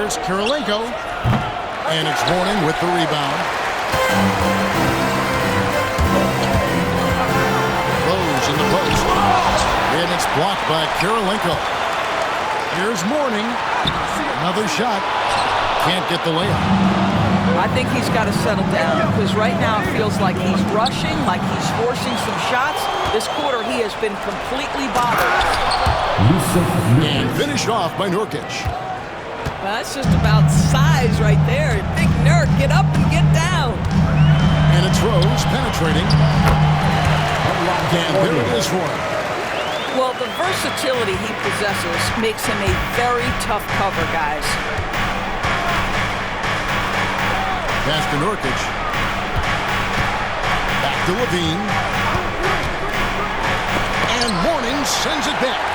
Here's Kirilenko. And it's Mourning with the rebound. Rose in the post. And it's blocked by Kirilenko. Here's Mourning. Another shot. Can't get the layup. I think he's got to settle down because right now it feels like he's rushing, like he's forcing some shots. This quarter he has been completely bothered. And finished off by Nurkic. Well, that's just about size right there. Big Nurk, get up and get down. And it's Rose penetrating. And there it is for him. Well, the versatility he possesses makes him a very tough cover, guys. Pass to Nurkic. Back to Levine. And Mourning sends it back.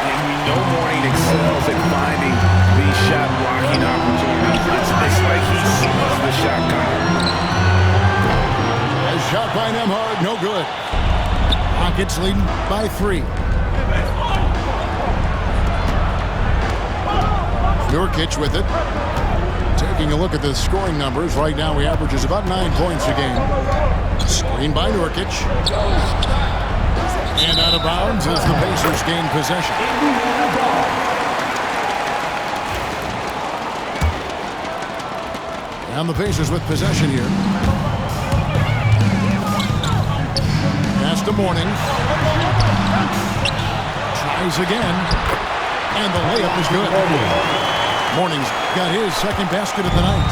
And we know Mourning excels at finding these shot blocking opportunities. It's like he sees the shot coming. A shot by Nembhard, no good. Rockets leading by 3. Nurkic with it. Taking a look at the scoring numbers, right now he averages about 9 points a game. Screen by Nurkic. And out of bounds as the Pacers gain possession. And the Pacers with possession here. Pass to Mourning. Tries again. And the layup is good. Mourning's got his second basket of the night.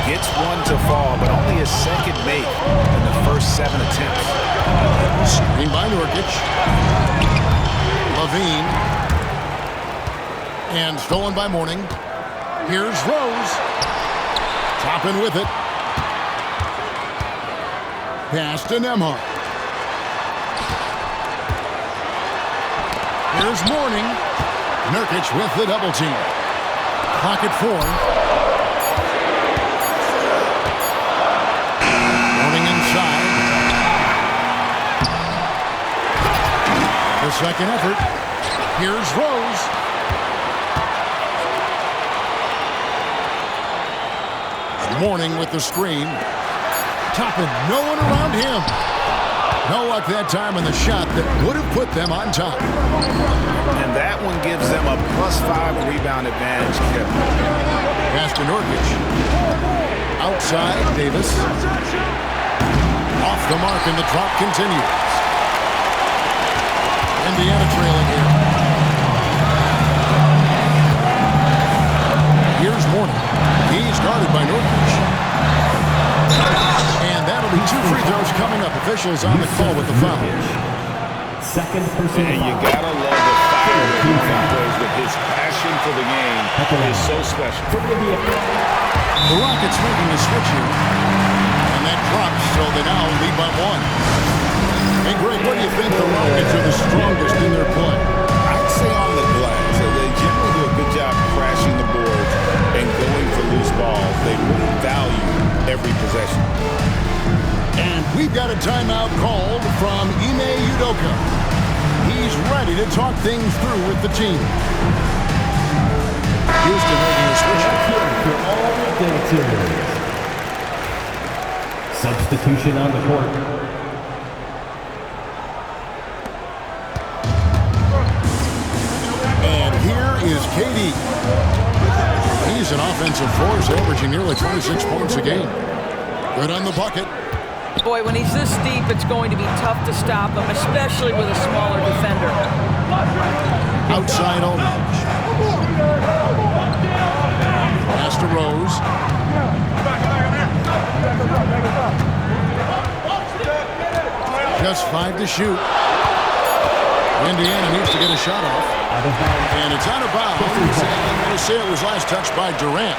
Gets one to fall, but only his second make in the first 7 attempts. Screen by Nurkic. Levine. And stolen by Mourning. Here's Rose. Toppin with it. Pass to Nembhard. Here's Mourning. Nurkic with the double team. Clock at 4. Mourning inside. The second effort. Here's Rose. Mourning with the screen. Toppin, no one around him. No luck that time on the shot that would have put them on top. And that one gives them a +5 rebound advantage. Pass to Nurkic. Outside, Davis. Off the mark, and the drop continues. Indiana trailing here. Here's Mourning. He's guarded by Nurkic. And that'll be 2 free throws coming up. Officials on the call with the foul. Second personal And you gotta love the fire that he plays with his passion for the game is so special. The Rockets making a switch here. And that drops, so they now lead by 1. Hey, Greg, what do you think the Rockets are the strongest in their play? I'd say on the glass. They generally do a good job crashing the boards and going for loose balls. They really value every possession. And we've got a timeout called from Ime Udoka. He's ready to talk things through with the team. Houston making a switch. For all the teams. Substitution on the court. And here is KD. He's an offensive force, averaging nearly 26 points a game. Good on the bucket. Boy, when he's this deep, it's going to be tough to stop him, especially with a smaller defender. Outside Aldridge. Pass to Rose. Just 5 to shoot. Indiana needs to get a shot off. And it's out of bounds. I'm going to say it was last touched by Durant.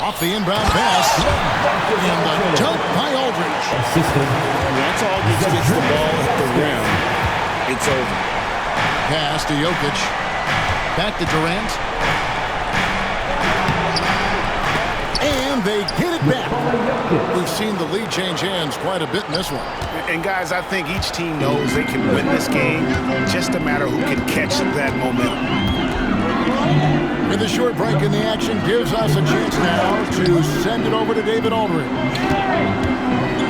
Off the inbound pass. And the dunk by Aldridge. Once Aldridge gets the ball at the rim, it's over. Pass to Jokic. Back to Durant. And they get it back. We've seen the lead change hands quite a bit in this one. And guys, I think each team knows they can win this game. Just a matter who can catch that momentum. And the short break in the action gives us a chance now to send it over to David Aldridge.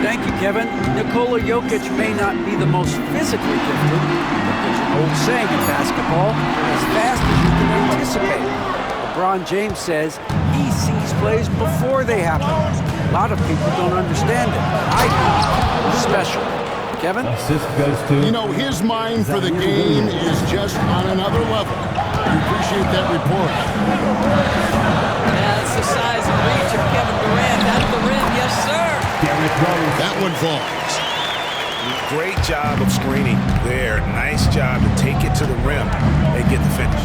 Thank you, Kevin. Nikola Jokic may not be the most physically gifted, but there's an old saying in basketball, as fast as you can anticipate. LeBron James says he sees plays before they happen. A lot of people don't understand it. I do. It's special. Kevin? Assist goes to... You know, his mind for the game is just on another level. We appreciate that report. That's the size and reach of Kevin Durant. At the rim, yes, sir. Derrick Rose. That one falls. Great job of screening there. Nice job to take it to the rim and get the finish.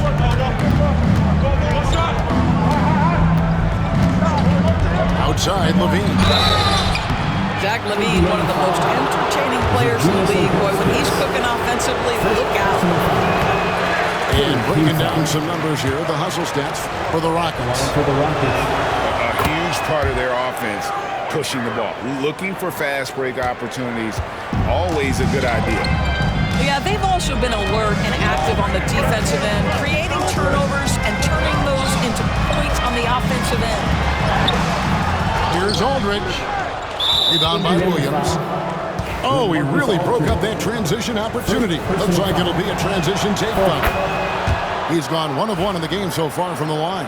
Outside, LaVine. Zach LaVine, one of the most entertaining players in the league. Boy, when he's cooking offensively, look out. And breaking down some numbers here, the hustle stats for the Rockets. For the Rockets. A huge part of their offense, pushing the ball. Looking for fast break opportunities, always a good idea. Yeah, they've also been alert and active on the defensive end, creating turnovers and turning those into points on the offensive end. Here's Aldridge. Rebound by Williams. Oh, he really broke up that transition opportunity. Looks like it'll be a transition take foul. He's gone 1 of 1 in the game so far from the line.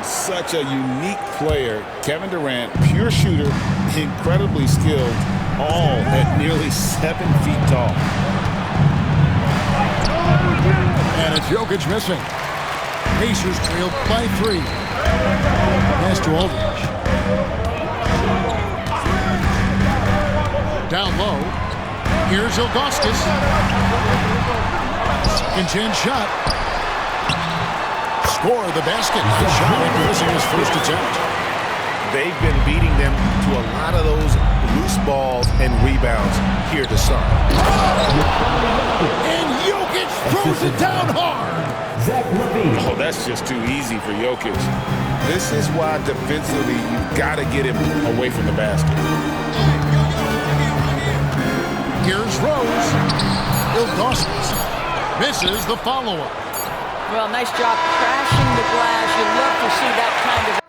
Such a unique player. Kevin Durant, pure shooter, incredibly skilled, all at nearly 7 feet tall. And it's Jokic missing. Pacers trail by 3. Pass to Aldridge. Down low. Here's Ilgauskas. Second chance shot. Score the basket. Nice shot after missing his first attempt. They've been beating them to a lot of those loose balls and rebounds here to start. And Jokic throws it down hard. Zach LaVine. Oh, that's just too easy for Jokic. This is why defensively you've got to get him away from the basket. Here's Rose. Ilgauskas misses the follow-up. Well, nice job crashing the glass. You love to see that kind of...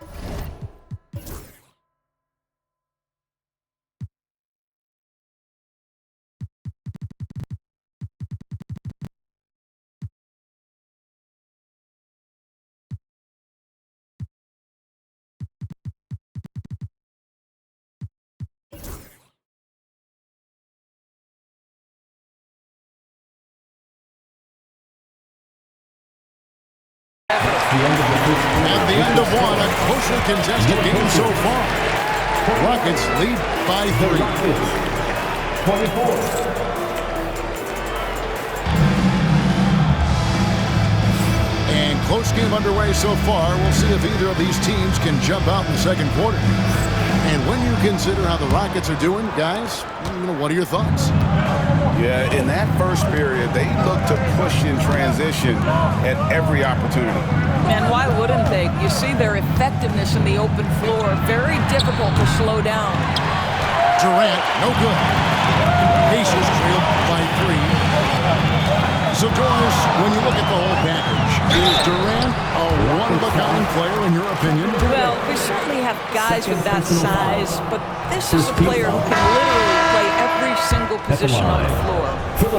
At the end of one, a closely contested game so far. Rockets lead by 3. 24. And close game underway so far. We'll see if either of these teams can jump out in the second quarter. And when you consider how the Rockets are doing, guys, what are your thoughts? Yeah, in that first period, they looked to push in transition at every opportunity. And why wouldn't they? You see their effectiveness in the open floor. Very difficult to slow down. Durant, no good. Pacers trail by 3. So, Doris, when you look at the whole package, is Durant a one-of-a-kind player in your opinion? Well, we certainly have guys with that size, but this is a player who can literally play every single position on the floor.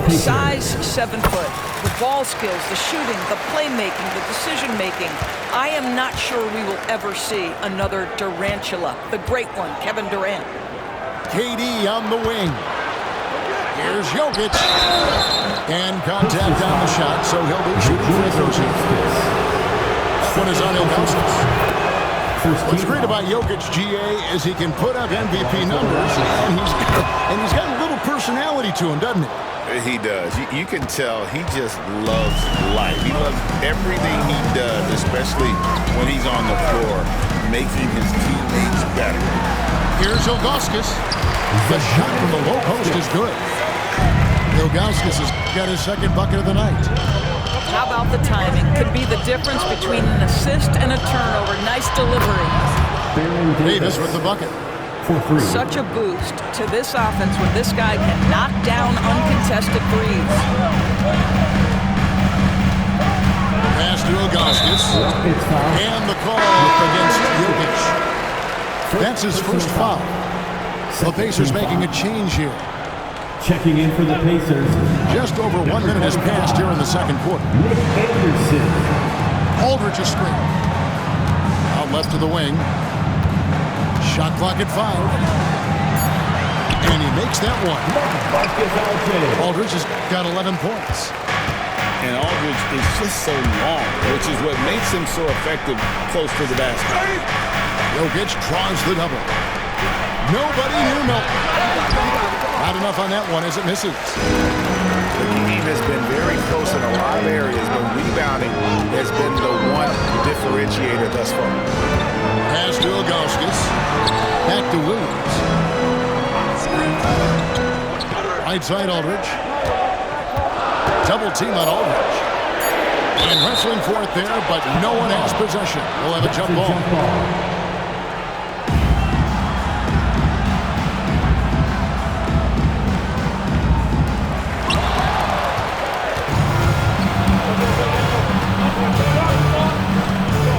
The size, 7 foot. The ball skills, the shooting, the playmaking, the decision-making. I am not sure we will ever see another Durantula, the great one, Kevin Durant. KD on the wing. Here's Jokic. And contact on the shot, so he'll be shooting free throws here. That one is on Ilgauskas. What's great about Jokic, GA, is he can put up MVP numbers, and he's got a little personality to him, doesn't he? He does. You can tell he just loves life. He loves everything he does, especially when he's on the floor, making his teammates better. Here's Ilgauskas. The shot from the low post is good. Ilgauskas has got his second bucket of the night. How about the timing? Could be the difference between an assist and a turnover. Nice delivery. Davis with the bucket. for 3. Such a boost to this offense when this guy can knock down uncontested threes. Pass to Ilgauskas. It's foul. And the call against Jokic. That's his first foul. The Pacers making a change here. Checking in for the Pacers, Just over 1 minute has passed here in the second quarter. Nick Anderson. Aldridge is straight. Out left to the wing. Shot clock at 5. And he makes that one. Marcus Aldridge. Aldridge has got 11 points. And Aldridge is just so long, which is what makes him so effective close to the basket. Jokic draws the double. Nobody near Milton. Not enough on that one as it misses. The team has been very close in a lot of areas, but rebounding has been the one differentiator thus far. Pass to Ilgauskas. Back to Williams. Right side Aldridge. Double team on Aldridge. And wrestling for it there, but no one has possession. We'll have a jump ball.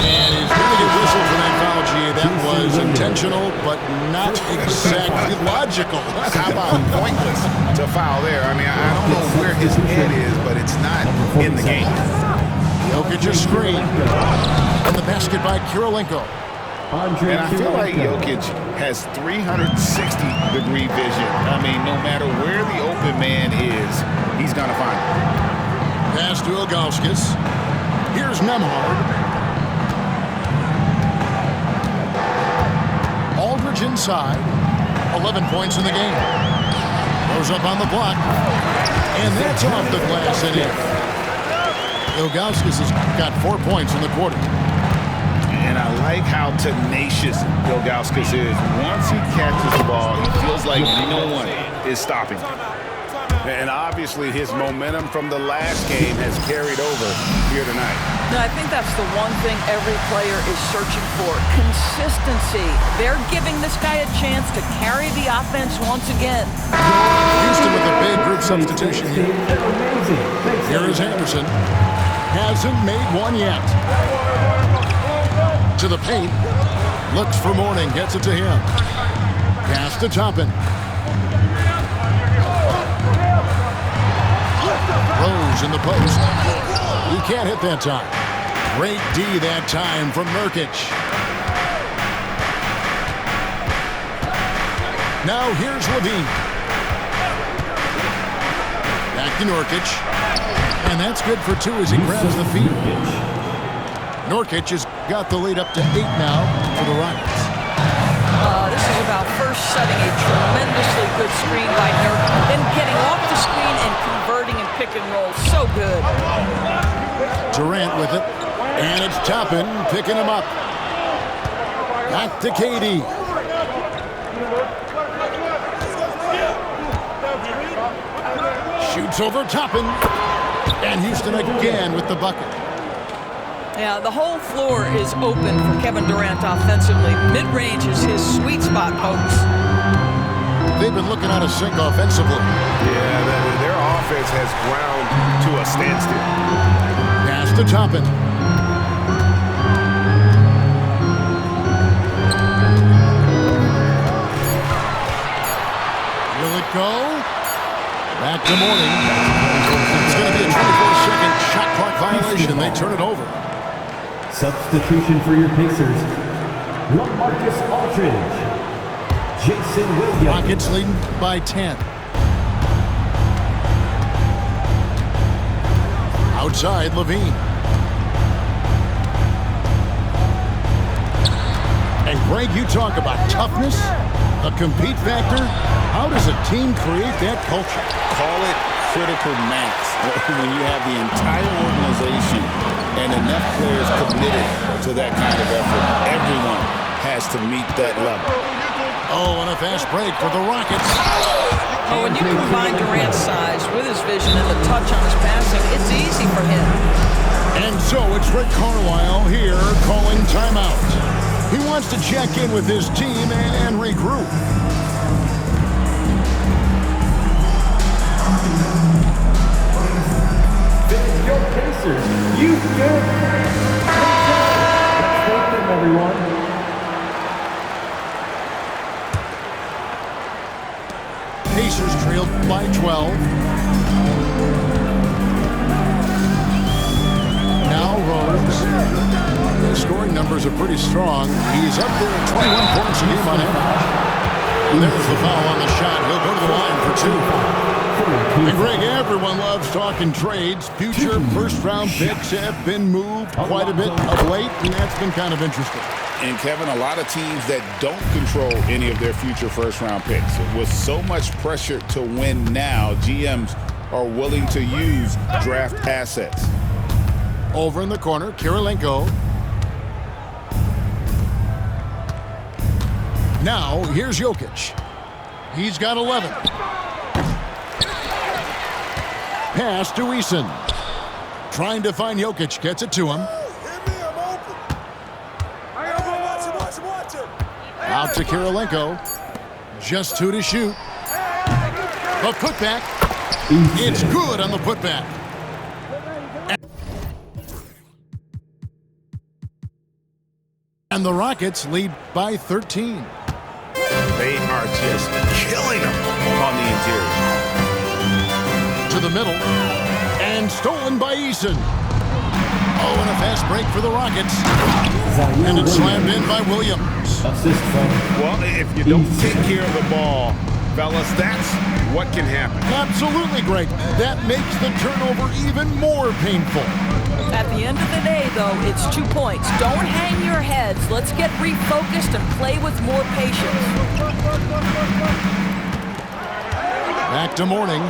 And he's going to get whistled for that foul, G. That was intentional, but not exactly logical. How about pointless to foul there? I mean, I don't know where his head is, but it's not in the game. Jokic a screen. And the basket by Kirilenko. And I feel like Jokic has 360-degree vision. I mean, no matter where the open man is, he's going to find it. Pass to Ilgauskas. Here's Nembhard. Aldridge inside. 11 points in the game. Goes up on the block. And that's off the glass and in. Ilgauskas has got 4 points in the quarter. And I like how tenacious Ilgauskas is. Once he catches the ball, he feels like no one is stopping him. And obviously his momentum from the last game has carried over here tonight. Now, I think that's the one thing every player is searching for. Consistency. They're giving this guy a chance to carry the offense once again. Houston with a big group substitution here. Here is Anderson. Hasn't made one yet. To the paint. Looks for Mourning. Gets it to him. Pass to Toppin. Rose in the post. He can't hit that time. Great D that time from Nurkic. Now here's Levine. Back to Nurkic. And that's good for 2 as he grabs the feed. Nurkic has got the lead up to 8 now for the Rockets. This is about first setting a tremendously good screen by Nurkic, then getting off the screen and converting and pick and roll. So good. Durant with it. And it's Toppin picking him up. Back to KD. Shoots over Toppin. And Houston again with the bucket. Yeah, the whole floor is open for Kevin Durant offensively. Mid-range is his sweet spot, folks. They've been looking out of sync offensively. Yeah, their offense has ground to a standstill. Pass to Toppin. Will it go? Back to Mourning. It's going to be a 24-second shot clock violation. They turn it over. Substitution for your Pacers. LaMarcus Aldridge. Jason Williams. Rockets leading by 10. Outside, Levine. And Greg, you talk about toughness, a compete factor. How does a team create that culture? Call it critical mass. When you have the entire organization and enough players committed to that kind of effort, everyone has to meet that level. Oh, and a fast break for the Rockets. Oh, when you combine Durant's size with his vision and the touch on his passing, it's easy for him. And so it's Rick Carlisle here calling timeout. He wants to check in with his team and regroup. Your Pacers, Houston. Let's thank them, everyone. Pacers trailed by 12. Now Rose. The scoring numbers are pretty strong. He's up there at 21 points a game on average. And there's the foul on the shot. He'll go to the line for 2. And Greg, everyone loves talking trades. Future first-round picks have been moved quite a bit of late, and that's been kind of interesting. And, Kevin, a lot of teams that don't control any of their future first-round picks. With so much pressure to win now, GMs are willing to use draft assets. Over in the corner, Kirilenko. Now, here's Jokic. He's got 11. Pass to Eason. Trying to find Jokic. Gets it to him. Out to Kirilenko. Just 2 to shoot. The putback. It's good on the putback. And the Rockets lead by 13. They are just killing them on the interior. To the middle, and stolen by Eason. Oh, and a fast break for the Rockets. And it's slammed in by Williams. Assist from. Well, if you don't take care of the ball, fellas, that's what can happen. Absolutely great. That makes the turnover even more painful. At the end of the day, though, it's 2 points. Don't hang your heads. Let's get refocused and play with more patience. Back to Mourning.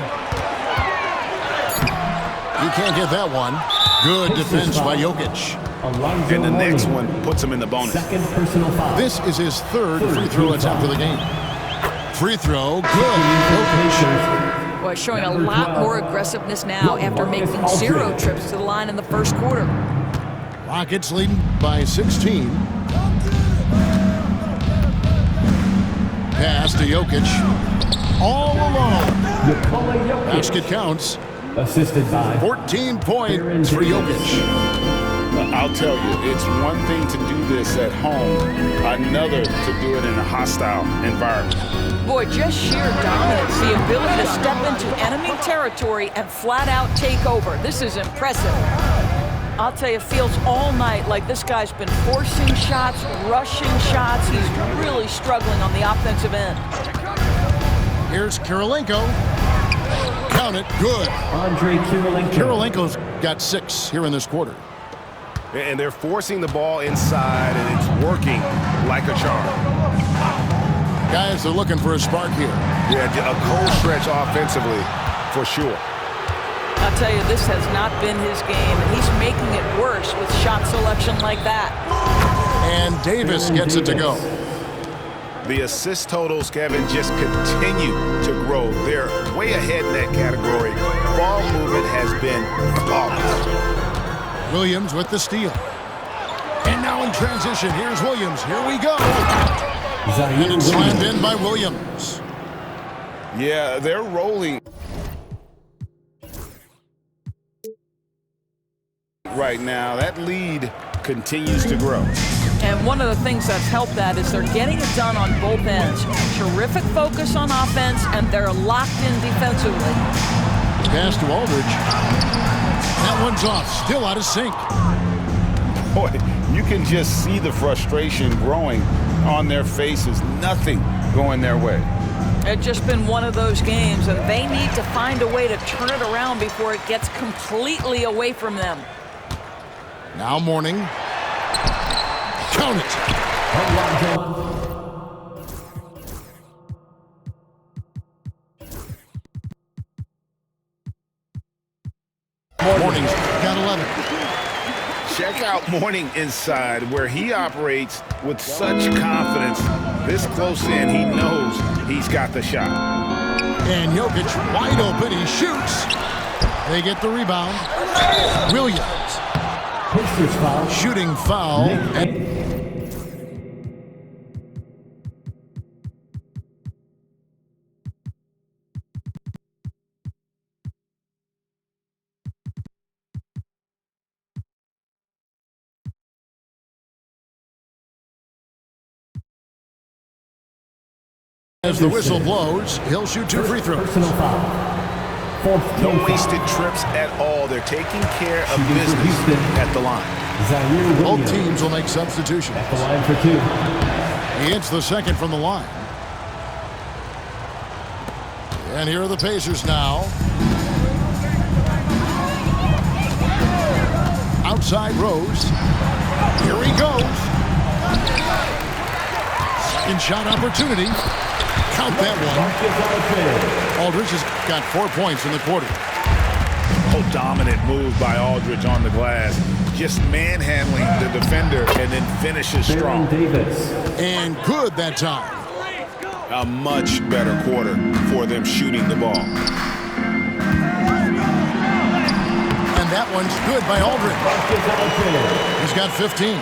He can't get that one. Good defense by Jokic. And the next one puts him in the bonus. Second personal foul. This is his third free throw attempt of the game. Free throw, good. Boy, showing a lot more aggressiveness now after making 0 trips to the line in the first quarter. Rockets leading by 16. Pass to Jokic. All alone. Basket counts. Assisted by 14 points for Jokic. I'll tell you, it's one thing to do this at home, another to do it in a hostile environment. Boy, just sheer dominance, the ability to step into enemy territory and flat out take over. This is impressive. I'll tell you, it feels all night like this guy's been forcing shots, rushing shots. He's really struggling on the offensive end. Here's Kirilenko. Count it, good. Andre Kirilenko. Kirilenko's got 6 here in this quarter. And they're forcing the ball inside, and it's working like a charm. Guys are looking for a spark here. Yeah, a cold stretch offensively, for sure. I'll tell you, this has not been his game, and he's making it worse with shot selection like that. And Davis gets it to go. The assist totals, Kevin, just continue to grow. They're way ahead in that category. Ball movement has been flawless. Williams with the steal. And now in transition, here's Williams. Here we go. And it's slammed in by Williams. Yeah, they're rolling right now. That lead continues to grow. And one of the things that's helped that is they're getting it done on both ends. Terrific focus on offense, and they're locked in defensively. Pass to Aldridge. That one's off. Still out of sync. Boy, you can just see the frustration growing on their faces. Nothing going their way. It's just been one of those games, and they need to find a way to turn it around before it gets completely away from them. Now Mourning. Count it. Mourning's got 11. Check out Mourning inside, where he operates with such confidence. This close in, he knows he's got the shot. And Jokic wide open. He shoots. They get the rebound. Williams. Pacers foul. Shooting foul. As the whistle blows, he'll shoot 2 free throws. Personal foul. Fourth No team wasted foul. trips at all. They're taking care of Shooting for business Houston. at the line. Zaire Both Williams. teams will make substitutions. At the line for 2. He hits the second from the line. And here are the Pacers now. Outside Rose. Here he goes. Second shot opportunity. Count that one. Aldridge has got 4 points in the quarter. Oh, dominant move by Aldridge on the glass. Just manhandling the defender and then finishes Baron strong. Davis. And good that time. A much better quarter for them shooting the ball. And that one's good by Aldridge. He's got 15.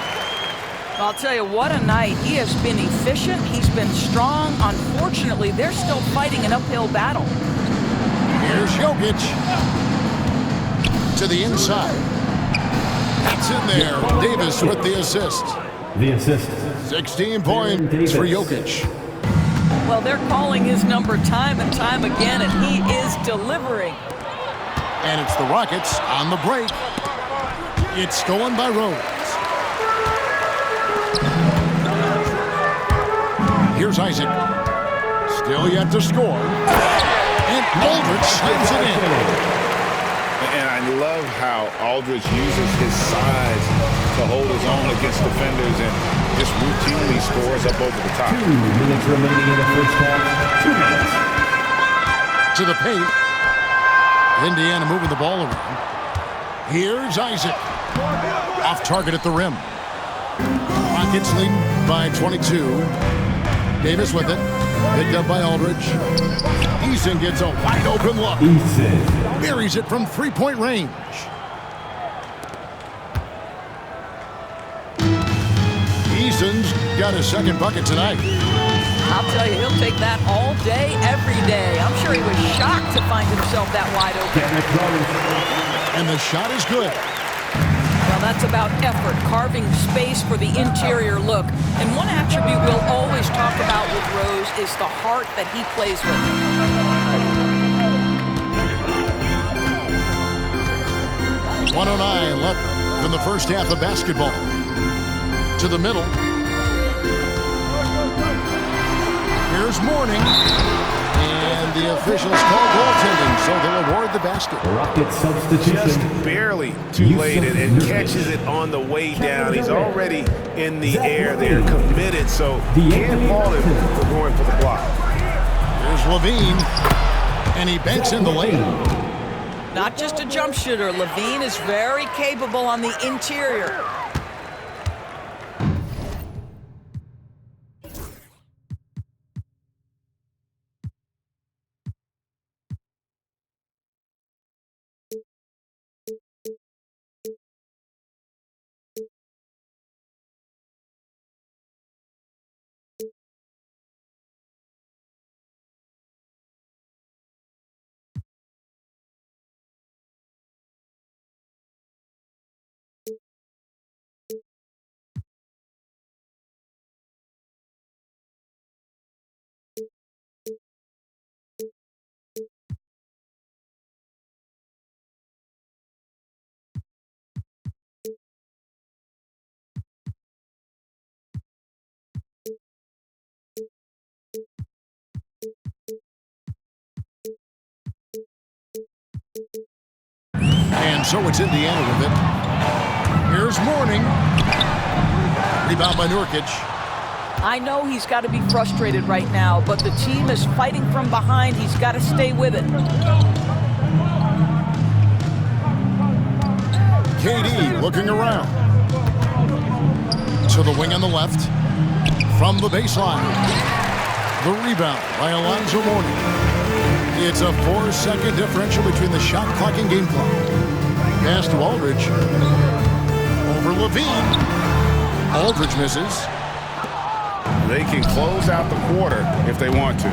I'll tell you what a night. He has been efficient. He's been strong. Unfortunately, they're still fighting an uphill battle. Here's Jokic. To the inside. That's in there. Davis with the assist. The assist. 16 points for Jokic. Well, they're calling his number time and time again, and he is delivering. And it's the Rockets on the break. It's stolen by Rose. Here's Isaac. Still yet to score. And Aldridge slams it in. And I love how Aldridge uses his size to hold his own against defenders and just routinely scores up over the top. 2 minutes remaining in the first half. 2 minutes. To the paint. Indiana moving the ball around. Here's Isaac. Off target at the rim. Rockets lead by 22. Davis with it. Picked up by Aldridge. Eason gets a wide open look. Eason. Buries it from 3-point range. Eason's got his second bucket tonight. I'll tell you, he'll take that all day, every day. I'm sure he was shocked to find himself that wide open. And the shot is good. Well, that's about effort, carving space for the interior look. And one attribute we'll always talk about with Rose is the heart that he plays with. 109 left in the first half of basketball. To the middle. Here's Mourning. And the officials call goaltending, so they'll award the basket. Rocket substitution. Just barely too late and catches it on the way down. He's already in the air there, committed, so can't fault him for going for the block. Here's Levine. And he banks in the lane. Not just a jump shooter. Levine is very capable on the interior. And so it's Indiana with it. Here's Mourning. Rebound by Nurkic. I know he's got to be frustrated right now, but the team is fighting from behind. He's got to stay with it. KD looking around. To the wing on the left. From the baseline. The rebound by Alonzo Mourning. It's a 4-second differential between the shot clock and game clock. Pass to Aldridge. Over Levine. Aldridge misses. They can close out the quarter if they want to.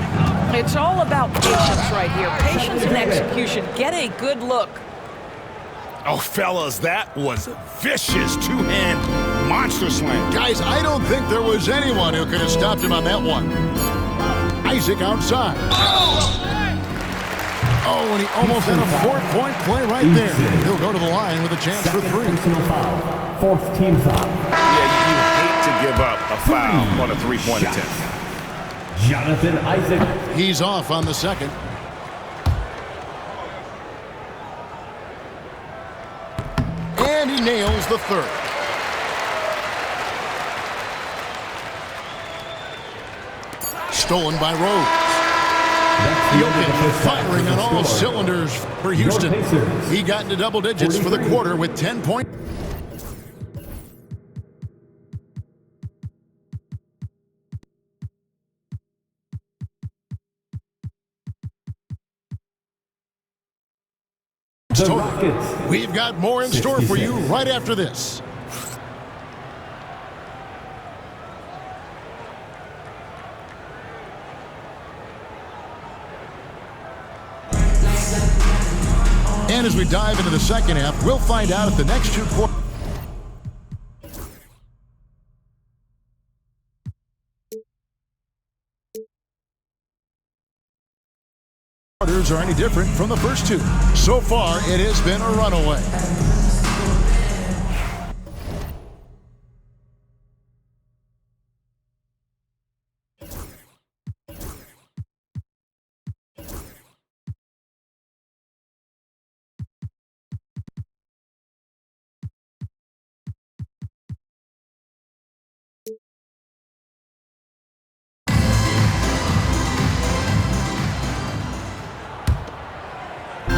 It's all about patience right here. Patience and execution. Get a good look. Oh, fellas, that was vicious two-hand monster slam. Guys, I don't think there was anyone who could have stopped him on that one. Isaac outside. Oh, and he almost had a 4-point play right there. He'll go to the line with a chance for 3. Personal foul. 4th team foul. Yeah, you hate to give up a foul on a 3-point attempt. Jonathan Isaac. He's off on the second. And he nails the third. Stolen by Rose. Jokic firing on all cylinders for Houston. He got into double digits for the quarter with 10 points. We've got more in store for you right after this. And as we dive into the second half, we'll find out if the next 2 quarters are any different from the first 2. So far, it has been a runaway.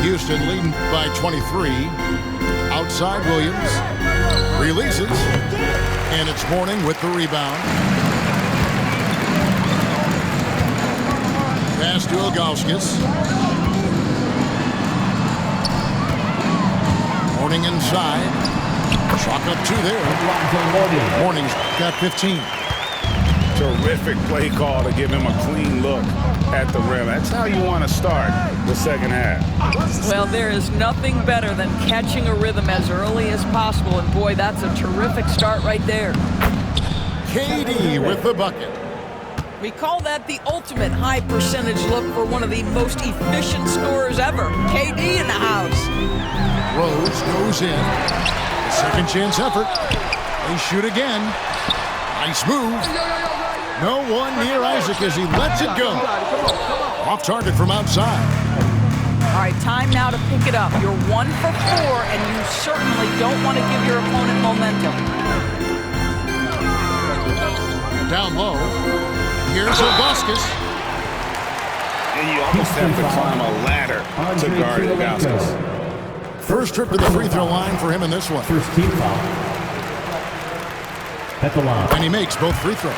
Houston leading by 23. Outside Williams. Releases. And it's Mourning with the rebound. Pass to Ilgauskas. Mourning inside. Chalk up 2 there. Mourning's got 15. Terrific play call to give him a clean look at the rim. That's how you want to start the second half. Well, there is nothing better than catching a rhythm as early as possible, and boy, that's a terrific start right there. KD with the bucket. We call that the ultimate high percentage look for one of the most efficient scorers ever. KD in the house. Rose goes in. Second chance effort. They shoot again. Nice move. No one near Isaac as he lets it go. Off target from outside. All right, time now to pick it up. You're 1 for 4, and you certainly don't want to give your opponent momentum. Down low. Here's Ilgauskas. And you almost have to climb a ladder to guard Ilgauskas. First trip to the free throw line for him in this one. First team foul. At the line. And he makes both free throws.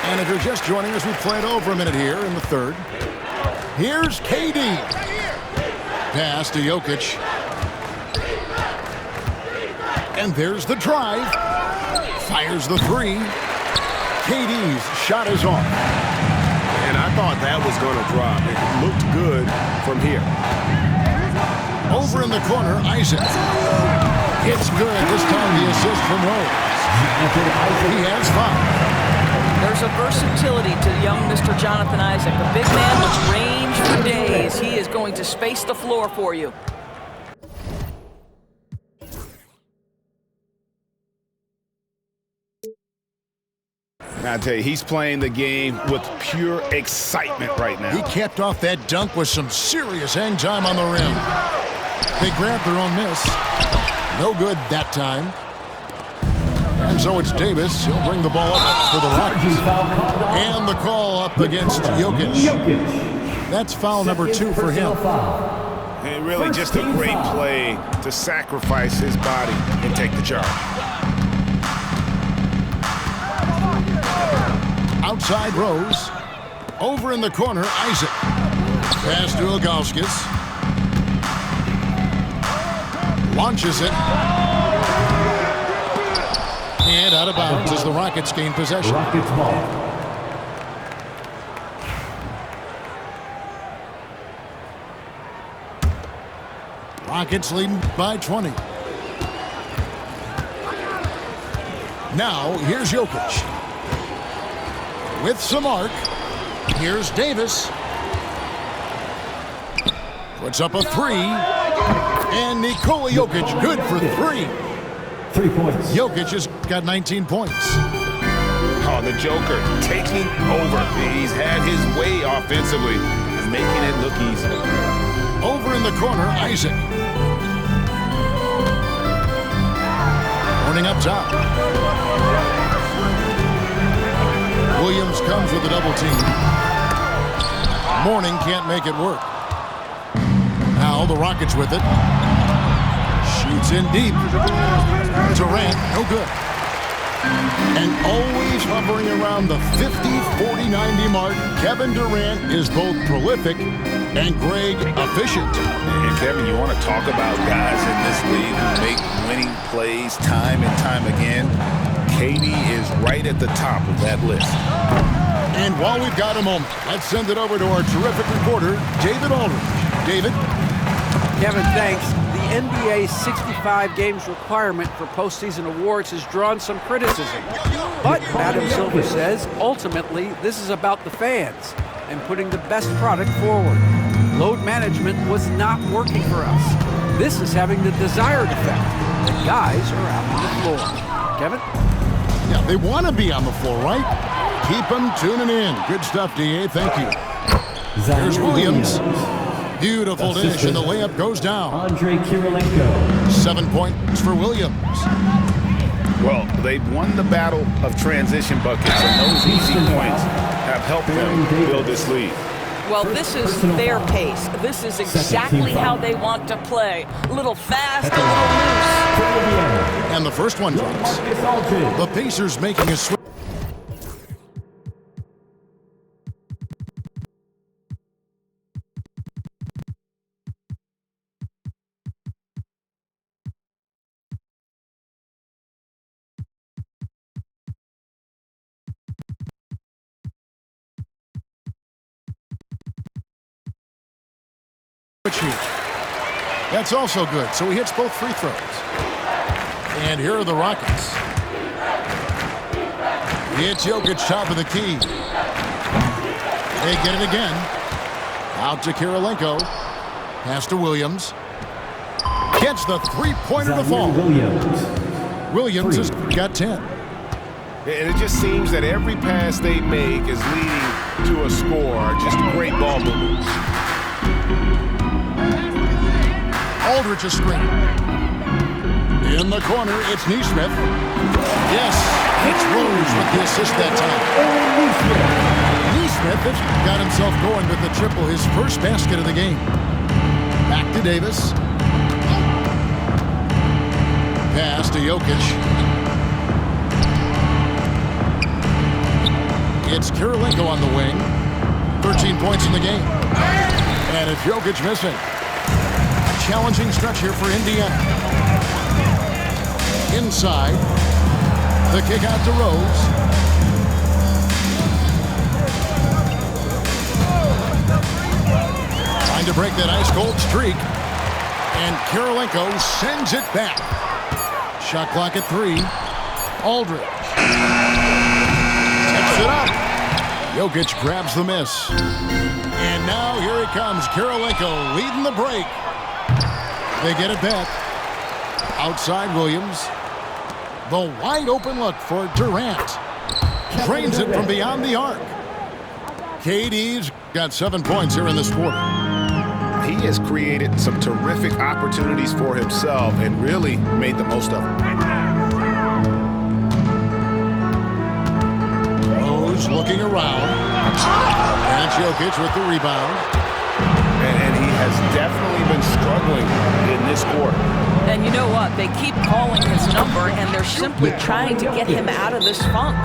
And if you're just joining us, we played over a minute here in the third. Here's KD. Pass to Jokic. And there's the drive. Fires the 3. KD's shot is off. And I thought that was going to drop. It looked good from here. Over in the corner, Isaac. It's good. This time the assist from Rose. He has 5. There's a versatility to young Mr. Jonathan Isaac. A big man with range for days. He is going to space the floor for you. I tell you, he's playing the game with pure excitement right now. He capped off that dunk with some serious hang time on the rim. They grabbed their own miss. No good that time. And so it's Davis. He'll bring the ball up for the Rockets. And the call up against Jokic. That's foul number 2 for him. And really just a great play to sacrifice his body and take the charge. Outside Rose. Over in the corner, Isaac. Pass to Ilgauskas. Launches it. And out of bounds as the Rockets gain possession. Rockets ball. Rockets leading by 20. Now, here's Jokic. with some arc. Here's Davis. Puts up a three. And Nikola Jokic good for 3. 3 points. Jokic has got 19 points. Oh, the Joker taking over. He's had his way offensively and making it look easy. Over in the corner, Isaac. Morning up top. Williams comes with a double team. Morning can't make it work. Now the Rockets with it. Shoots in deep. Durant, no good. And always hovering around the 50, 40, 90 mark, Kevin Durant is both prolific and Greg efficient. And Kevin, you want to talk about guys in this league who make winning plays time and time again? KD is right at the top of that list. And while we've got a moment, let's send it over to our terrific reporter, David Aldridge. David? Kevin, thanks. The NBA's 65 games requirement for postseason awards has drawn some criticism. But Adam Silver says, ultimately, this is about the fans and putting the best product forward. Load management was not working for us. This is having the desired effect. The guys are out on the floor. Kevin? Yeah, they want to be on the floor, right? Keep them tuning in. Good stuff, DA. Thank you. Here's Williams. Beautiful dish, and the layup goes down. Andre Kirilenko. 7 points for Williams. Well, they've won the battle of transition buckets, and those easy points have helped them build this lead. Well, this is their pace. This is exactly how they want to play. A little fast, a little loose. And the first one drops. The Pacers making a switch. That's also good. So he hits both free throws. And here are the Rockets. It's Jokic, top of the key. They get it again. Out to Kirilenko. Pass to Williams. Gets the three-pointer to fall. Williams has got 10. And it just seems that every pass they make is leading to a score. Just great ball movement. Aldridge a screen. In the corner, it's Nesmith. Yes, it's Rose with the assist that time. Nesmith has got himself going with the triple, his first basket of the game. Back to Davis. Pass to Jokic. It's Kirilenko on the wing. 13 points in the game. And it's Jokic missing. Challenging stretch here for Indiana. Inside. The kick out to Rose. Trying to break that ice-cold streak. And Kirilenko sends it back. Shot clock at 3. Aldridge. Tips it up. Jokic grabs the miss. And now here it comes. Kirilenko leading the break. They get it back. Outside Williams. The wide open look for Durant. Drains it from beyond the arc. KD's got 7 points here in this quarter. He has created some terrific opportunities for himself and really made the most of them. Rose looking around. And Jokic with the rebound. And he has definitely been struggling in this quarter. And you know what? They keep calling his number, and they're simply trying to get him out of this funk.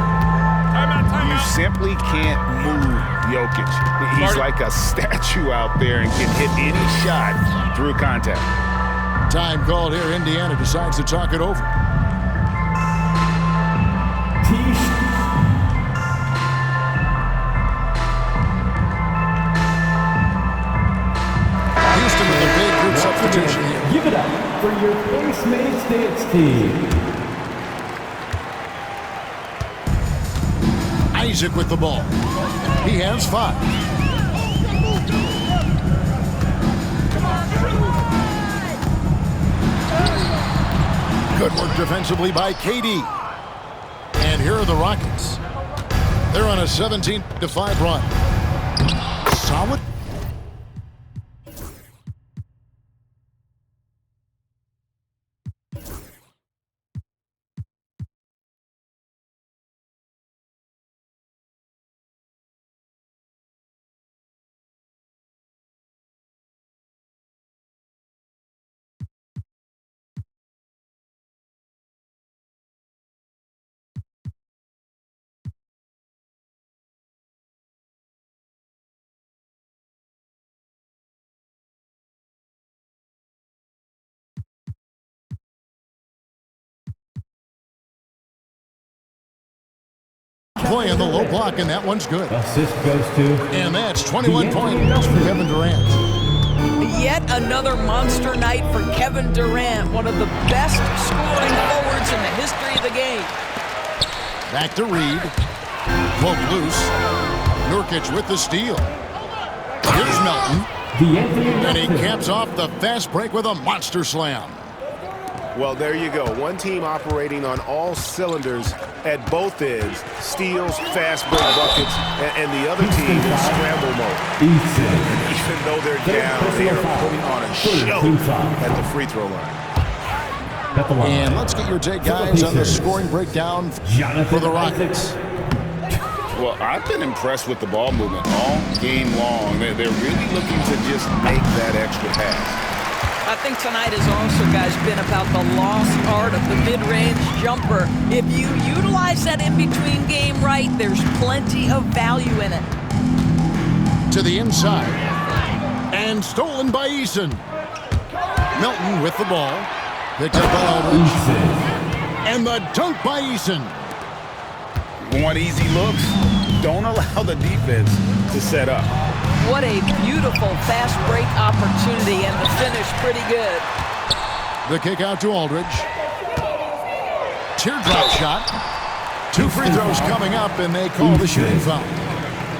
You simply can't move Jokic. He's like a statue out there and can hit any shot through contact. Time called here. Indiana decides to talk it over. Houston with a big group substitution here. Give it up for your Postmates dance team. Isaac with the ball. He has 5. Good work defensively by KD. And here are the Rockets. They're on a 17-5 run. Solid. Playing the low block, and that one's good. Assist goes to... And that's 21 points for Kevin Durant. Yet another monster night for Kevin Durant, one of the best scoring forwards in the history of the game. Back to Reed. Poke loose. Nurkic with the steal. Here's Melton. And he caps off the fast break with a monster slam. Well, there you go. One team operating on all cylinders at both ends. Steals, fast break buckets, and the other team in scramble mode. Even though they're down, they are putting on a show at the free throw line. And let's get your take, guys, on the scoring breakdown for the Rockets. Well, I've been impressed with the ball movement all game long. They're really looking to just make that extra pass. I think tonight has also, guys, been about the lost art of the mid-range jumper. If you utilize that in-between game right, there's plenty of value in it. To the inside. And stolen by Eason. Melton with the ball. Picked up by Aldridge. And the dunk by Eason. Want easy looks? Don't allow the defense to set up. What a beautiful fast break opportunity, and the finish pretty good. The kick out to Aldridge. Teardrop shot. 2 free throws coming up, and they call the shooting foul.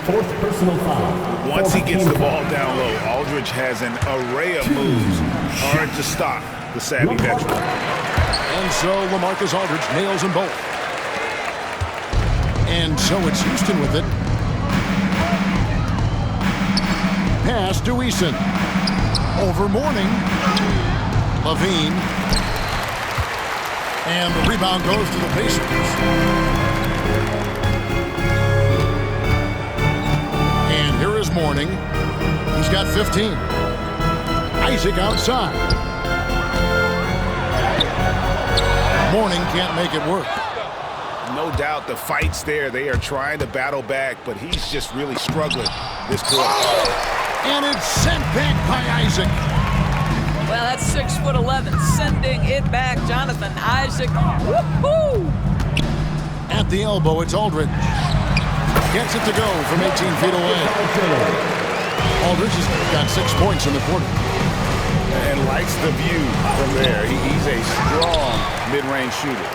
4th personal foul. Once he gets the ball down low, Aldridge has an array of moves. Hard to stop the savvy veteran. And so LaMarcus Aldridge nails them both. And so it's Houston with it. Pass to Eason. Over Mourning. Levine. And the rebound goes to the Pacers. And here is Mourning. He's got 15. Isaac outside. Mourning can't make it work. No doubt the fight's there. They are trying to battle back, but he's just really struggling this quarter. And it's sent back by Isaac. Well, that's 6'11", sending it back. Jonathan Isaac. Woo-hoo! At the elbow, it's Aldridge. Gets it to go from 18 feet away. Aldridge has got 6 points in the quarter. And likes the view from there. He's a strong mid-range shooter.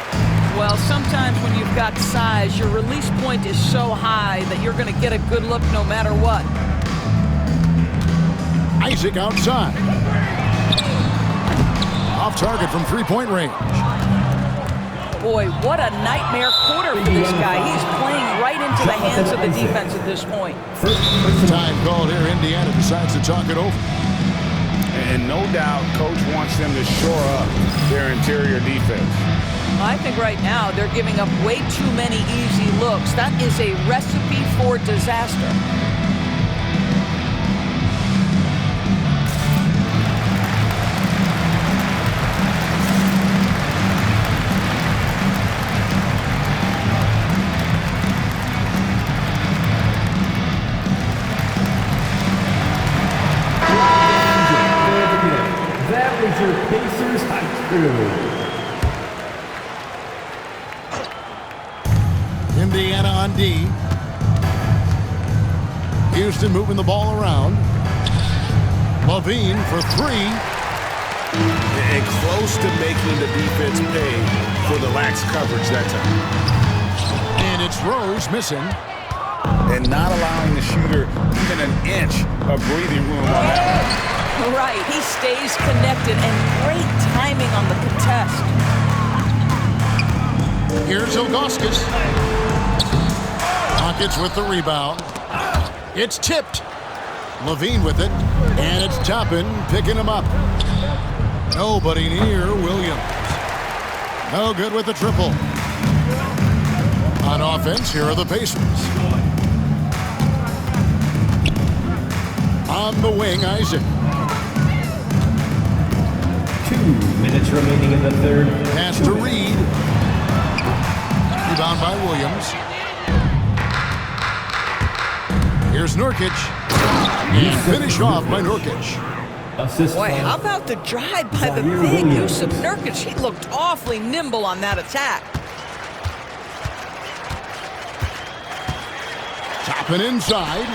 Well, sometimes when you've got size, your release point is so high that you're going to get a good look no matter what. Isaac outside. Off target from three-point range. Boy, what a nightmare quarter for this guy. He's playing right into the hands of the defense at this point. Time called here. Indiana decides to talk it over. And no doubt, Coach wants them to shore up their interior defense. I think right now they're giving up way too many easy looks. That is a recipe for disaster. That was your Pacers high crew. Indiana on D. Houston moving the ball around. Levine for 3. And close to making the defense pay for the lax coverage that time. And it's Rose missing. and not allowing the shooter even an inch of breathing room on that. Right, he stays connected, and great timing on the contest. Here's Ilgauskas. Rockets with the rebound. It's tipped. Levine with it, and it's Toppin picking him up. Nobody near Williams. No good with the triple. On offense, here are the Pacers. On the wing, Isaac. 2 minutes remaining in the third. Pass to Reed. Rebound by Williams. Here's Nurkic. And finish off by Nurkic. Assist Boy, by how about the drive by the Zaire big Williams. Yusuf Nurkic? He looked awfully nimble on that attack. Toppin inside.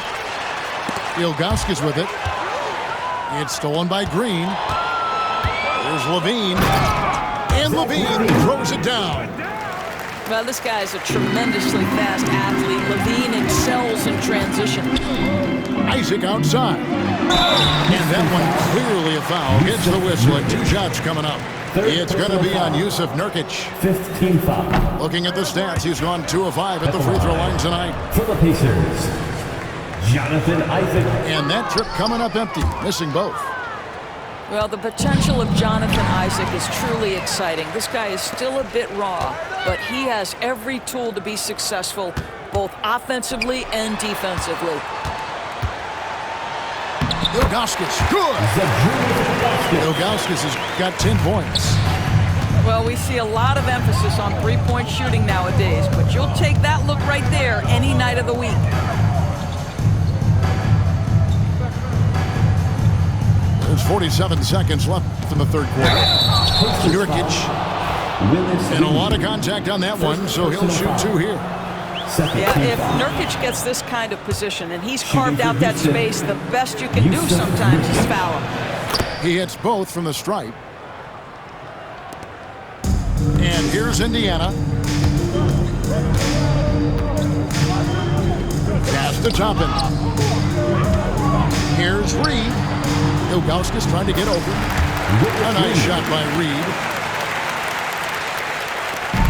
Ilgauskas with it. It's stolen by Green. Here's Levine. And Levine throws it down. Well, this guy's a tremendously fast athlete. Levine excels in transition. Isaac outside. And that one clearly a foul. Gets the whistle and 2 shots coming up. It's going to be on Yusuf Nurkic. 5th team foul. Looking at the stats, he's gone 2 of 5 at the free throw line tonight. For the Pacers, Jonathan Isaac. And that trip coming up empty, missing both. Well, the potential of Jonathan Isaac is truly exciting. This guy is still a bit raw, but he has every tool to be successful, both offensively and defensively. Ilgauskas, good! Ilgauskas has got 10 points. Well, we see a lot of emphasis on three-point shooting nowadays, but you'll take that look right there any night of the week. There's 47 seconds left in the third quarter. Nurkic, and a lot of contact on that one, so he'll shoot 2 here. Yeah, if Nurkic gets this kind of position and he's carved out that space, the best you can do sometimes is foul him. He hits both from the stripe. And here's Indiana. Pass to Toppin. Here's Reed. Ilgauskas trying to get over. A nice shot by Reed.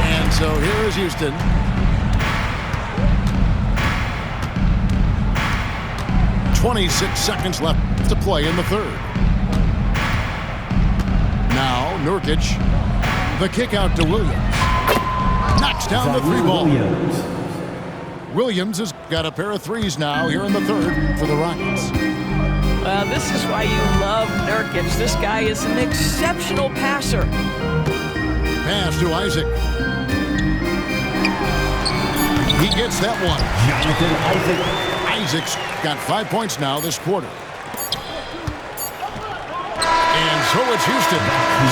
And so here is Houston. .26 seconds left to play in the third. Now Nurkic, the kick out to Williams. Knocks down the 3-ball. Williams has got a pair of threes now here in the third for the Rockets. Well, this is why you love Nurkic. This guy is an exceptional passer. Pass to Isaac. He gets that one. Jonathan Isaac. Isaac's got 5 points now this quarter. And so it's Houston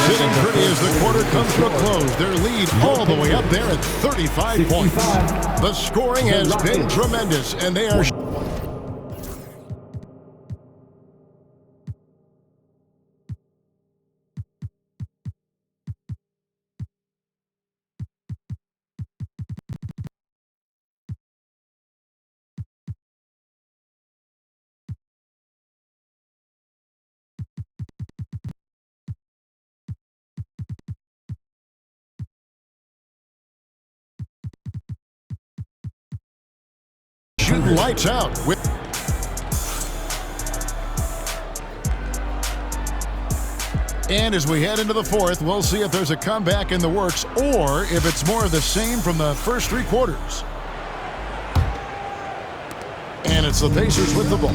sitting pretty as the quarter comes to a close. Their lead all the way up there at 35 points. The scoring has been tremendous, and they are... shooting lights out with and as we head into the fourth, we'll see if there's a comeback in the works or if it's more of the same from the first 3 quarters. And it's the Pacers with the ball.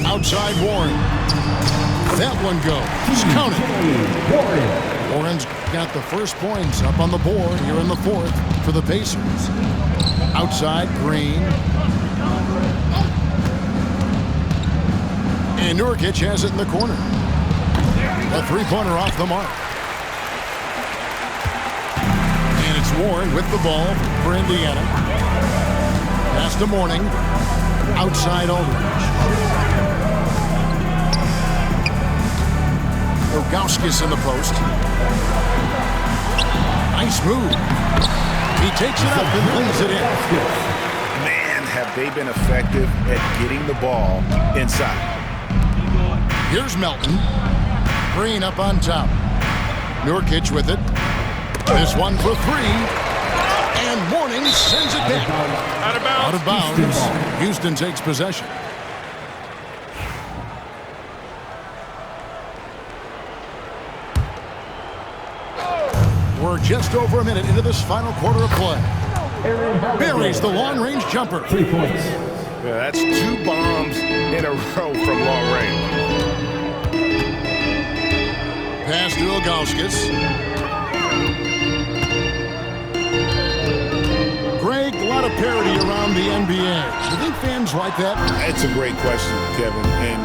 Outside Warren. That one goes. Count it. Warren's got the first points up on the board here in the fourth for the Pacers. Outside, Green. And Nurkic has it in the corner. A 3-pointer off the mark. And it's Warren with the ball for Indiana. Pass to Mourning. Outside Aldridge. Ilgauskas in the post. Nice move. He takes it up and lays it in. Man, have they been effective at getting the ball inside. Here's Melton. Green up on top. Nurkic with it. This one for three. And Mourning sends it back. Out of bounds. Houston takes possession. We're just over a minute into this final quarter of play. Buries the long-range jumper. 3 points. Yeah, that's 2 bombs in a row from long range. Pass to Ilgauskas. Greg, a lot of parity around the NBA. Do you think fans like that? That's a great question, Kevin. And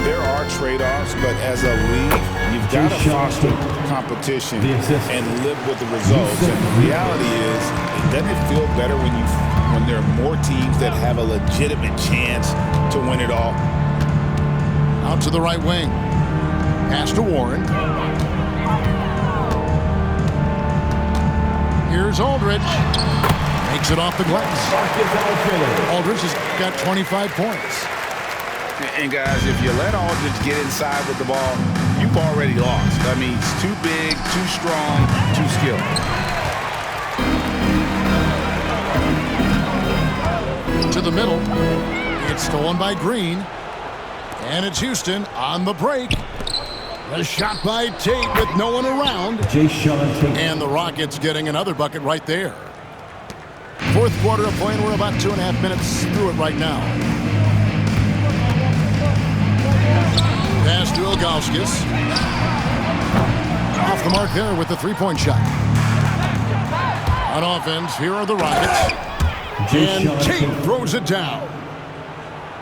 there are trade-offs, but as a league, you've got to foster competition and live with the results. And the reality is, doesn't it feel better when there are more teams that have a legitimate chance to win it all? Out to the right wing. Pass to Warren. Here's Aldridge. Makes it off the glass. Aldridge has got 25 points. And guys, if you let Aldridge get inside with the ball, you've already lost. I mean, he's too big, too strong, too skilled. To the middle. It's stolen by Green. And it's Houston on the break. A shot by Tate with no one around. And the Rockets getting another bucket right there. Fourth quarter of play, and we're about 2.5 minutes through it right now. Pass to Ilgauskas. Off the mark there with the three-point shot. On offense, here are the Rockets. And Tate throws it down.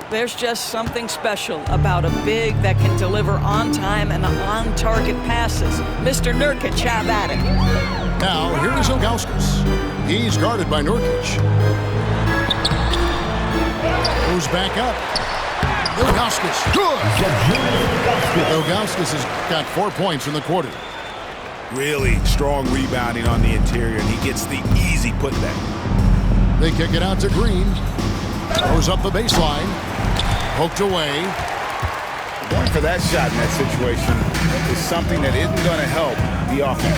There's just something special about a big that can deliver on time and on-target passes. Mr. Nurkic, have at it. Now, here is Ilgauskas. He's guarded by Nurkic. Goes back up. Ilgauskas, good! Ilgauskas has got 4 points in the quarter. Really strong rebounding on the interior, and he gets the easy putback. They kick it out to Green. Throws up the baseline. Poked away. Going for that shot in that situation is something that isn't going to help the offense.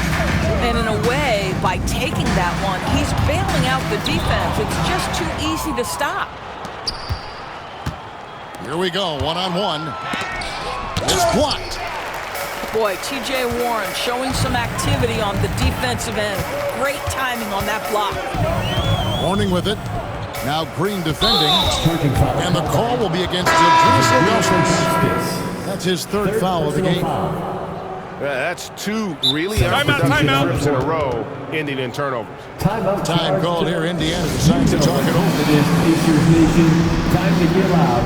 And in a way, by taking that one, he's bailing out the defense. It's just too easy to stop. Here we go, one-on-one. It's blocked. Boy, T.J. Warren showing some activity on the defensive end. Great timing on that block. Warning with it. Now Green defending. And the call will be against Ilgauskas. That's his third foul of the game. That's 2 really unproductive trips in a row, ending in turnovers. Time called here. Indiana decides to talk it over. It is Pacers Nation. Time to get loud.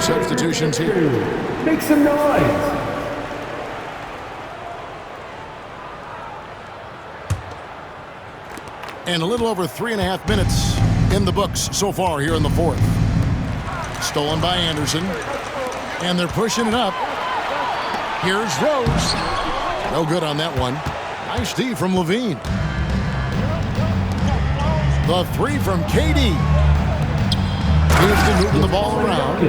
Substitutions here. Make some noise. And a little over 3.5 minutes in the books so far here in the fourth. Stolen by Anderson. And they're pushing it up. Here's Rose. No good on that one. Nice D from Levine. The three from KD. Houston moving the ball around.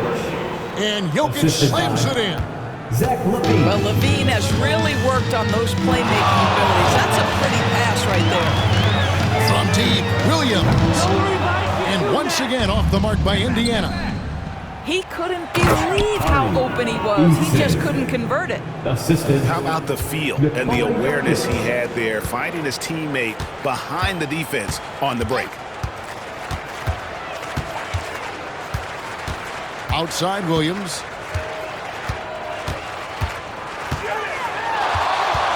And Jokic slams it in. Well, Levine has really worked on those playmaking abilities. That's a pretty pass right there. From deep, Williams. And once again off the mark by Indiana. He couldn't believe how open he was. He just couldn't convert it. How about the feel and the awareness he had there, finding his teammate behind the defense on the break. Outside Williams.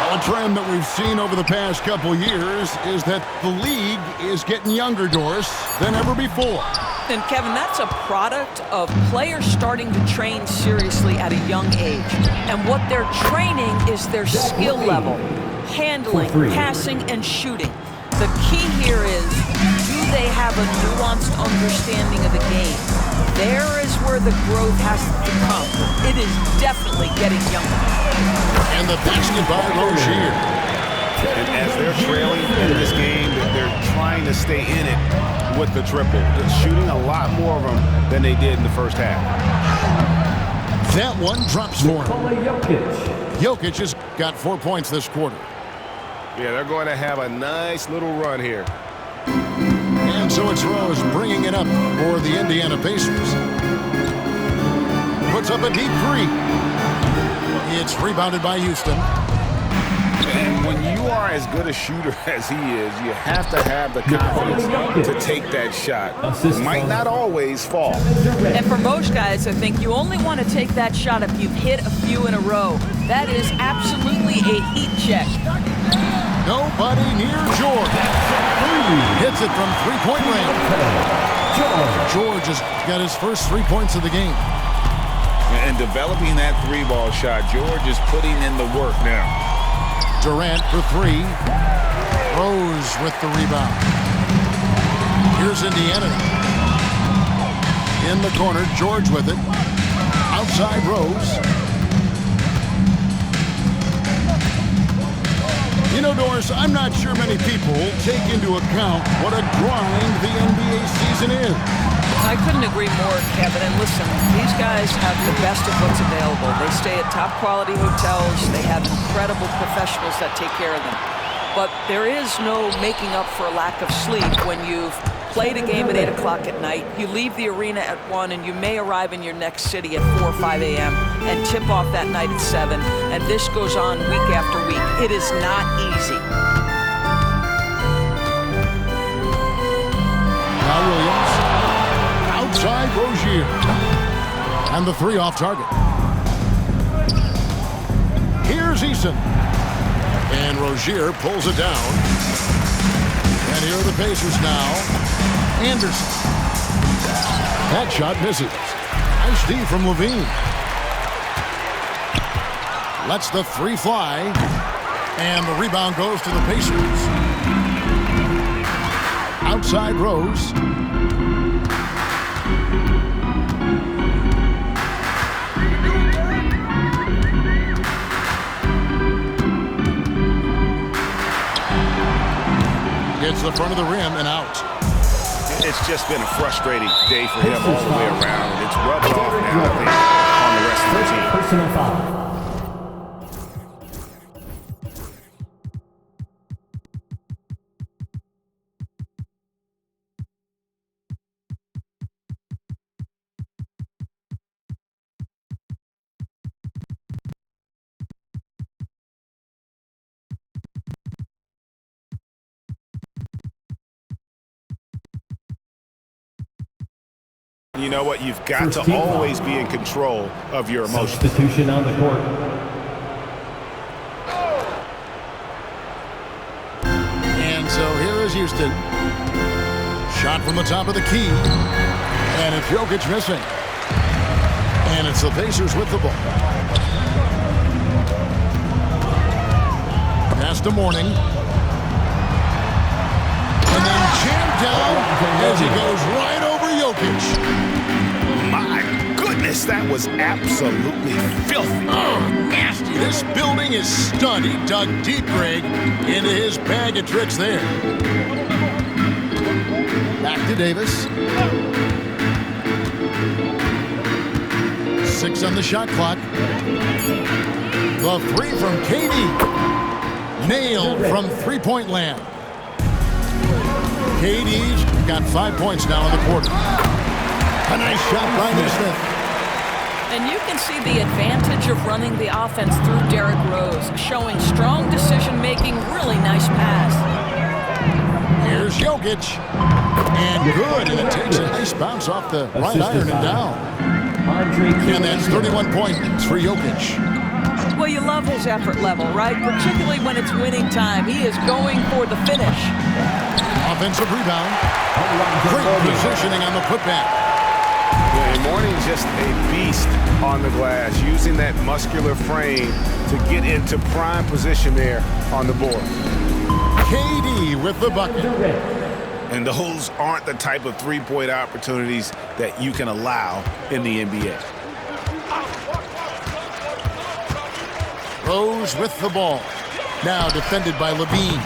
Well, a trend that we've seen over the past couple years is that the league is getting younger, Doris, than ever before. And Kevin, that's a product of players starting to train seriously at a young age. And what they're training is their skill level, handling, passing, and shooting. The key here is, do they have a nuanced understanding of the game? There is where the growth has to come. It is definitely getting younger. And the basket by Rozier. And as they're trailing in this game, they're trying to stay in it with the triple. They're shooting a lot more of them than they did in the first half. That one drops for him. Jokic has got 4 points this quarter. Yeah, they're going to have a nice little run here. And so it's Rose bringing it up for the Indiana Pacers. Puts up a deep three. It's rebounded by Houston. And when you are as good a shooter as he is, you have to have the confidence to take that shot. Might not always fall. And for most guys, I think you only want to take that shot if you've hit a few in a row. That is absolutely a heat check. Nobody near George. Hits it from three-point range. George has got his first 3 points of the game. And developing that three-ball shot, George is putting in the work now. Durant for three. Rose with the rebound. Here's Indiana. In the corner, George with it. Outside Rose. You know, Doris, I'm not sure many people take into account what a grind the NBA season is. I couldn't agree more, Kevin. And listen, these guys have the best of what's available. They stay at top-quality hotels. They have incredible professionals that take care of them. But there is no making up for a lack of sleep when you've played a game at 8 o'clock at night, you leave the arena at 1, and you may arrive in your next city at 4 or 5 a.m. and tip off that night at 7. And this goes on week after week. It is not easy. Now Williams. Outside Rozier. And the three off target. Here's Eason. And Rozier pulls it down. And here are the Pacers now. Anderson. That shot misses. Nice D from Levine. Lets the three fly. And the rebound goes to the Pacers. Outside Rose. Hits the front of the rim and out. It's just been a frustrating day for him all the way around, and it's rubbed off now, I think, on the rest of the team. Personal foul. You know what? You've got to always be in control of your emotions. Substitution on the court. And so here is Houston. Shot from the top of the key. And it's Jokic missing. And it's the Pacers with the ball. Pass to Mourning. And then jammed down as he goes right over Jokic. My goodness, that was absolutely filthy. Oh, nasty. This building is stunned. He dug deep, Greg, into his bag of tricks there. Back to Davis. 6 on the shot clock. The three from KD. Nailed from three-point land. KD's got 5 points now in the quarter. A nice shot by Nesmith. And you can see the advantage of running the offense through Derrick Rose, showing strong decision-making, really nice pass. Here's Jokic. And good. And it takes a nice bounce off the right iron and down. And that's 31 points for Jokic. Well, you love his effort level, right? Particularly when it's winning time. He is going for the finish. Offensive rebound. Great positioning on the putback. Yeah, Mourning's just a beast on the glass, using that muscular frame to get into prime position there on the board. KD with the bucket. And those aren't the type of three-point opportunities that you can allow in the NBA. Rose with the ball. Now defended by Levine.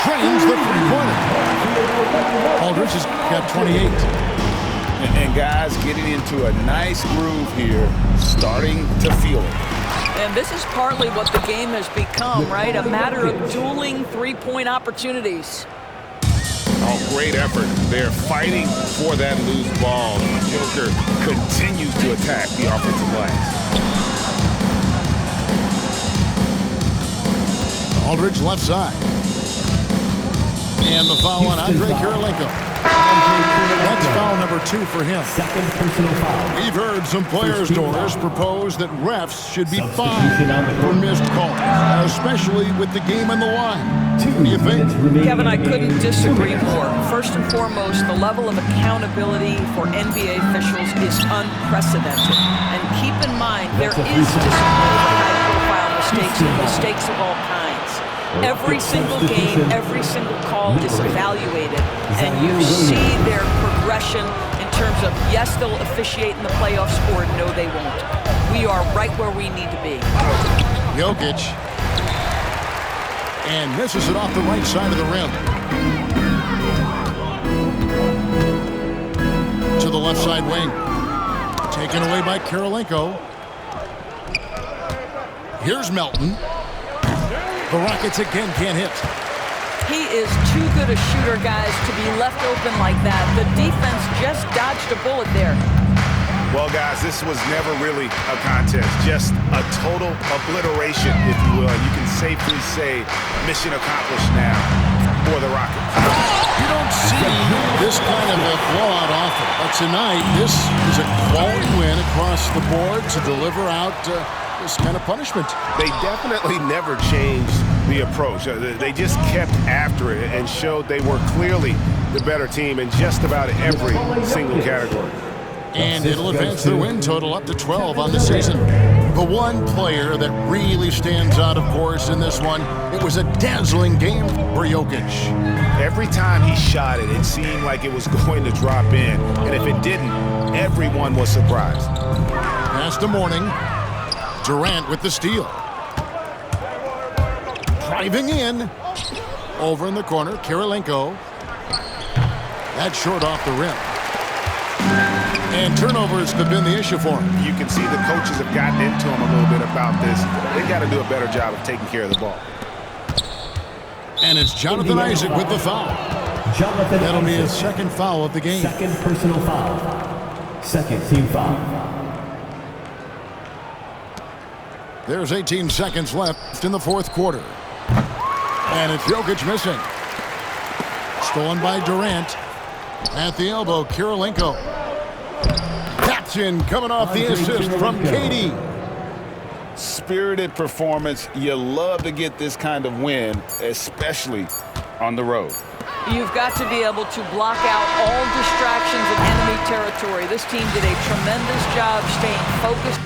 Drains the three-pointer. Aldridge has got 28. And guys getting into a nice groove here, starting to feel it. And this is partly what the game has become, right? A matter of dueling three-point opportunities. Oh, great effort. They're fighting for that loose ball. Joker continues to attack the offensive glass. Aldridge left side. And the foul on Andre Kirilenko. That's foul number 2 for him. Second personal foul. We've heard some players' doors propose that refs should be fined for missed calls, especially with the game on the line. What do you think? Kevin, I couldn't disagree more. First and foremost, the level of accountability for NBA officials is unprecedented. And keep in mind, there is discipline for high-profile mistakes and mistakes of all kinds. Every single game, every single call is evaluated, and you see their progression in terms of, yes, they'll officiate in the playoffs, or no, they won't. We are right where we need to be. Jokic. And misses it off the right side of the rim. To the left side wing. Taken away by Kirilenko. Here's Melton. The Rockets again can't hit. He is too good a shooter, guys, to be left open like that. The defense just dodged a bullet there. Well, guys, this was never really a contest, just a total obliteration, if you will. You can safely say mission accomplished now for the Rockets. You don't see this kind of a blowout often, but tonight this is a quality win across the board to deliver out this kind of punishment. They definitely never changed the approach. They just kept after it and showed they were clearly the better team in just about every single category. And it'll advance their win total up to 12 on the season. The one player that really stands out, of course, in this one, it was a dazzling game for Jokic. Every time he shot it, it seemed like it was going to drop in. And if it didn't, everyone was surprised. Pass to Mourning. Durant with the steal. Driving in. Over in the corner, Kirilenko. That's short off the rim. And turnovers have been the issue for him. You can see the coaches have gotten into him a little bit about this. They've got to do a better job of taking care of the ball. And it's Jonathan Isaac with the foul. That'll be his second foul of the game. Second personal foul. Second team foul. There's 18 seconds left in the fourth quarter. And it's Jokic missing. Stolen by Durant. At the elbow, Kirilenko. Captain coming off the assist from KD. Spirited performance. You love to get this kind of win, especially on the road. You've got to be able to block out all distractions in enemy territory. This team did a tremendous job staying focused.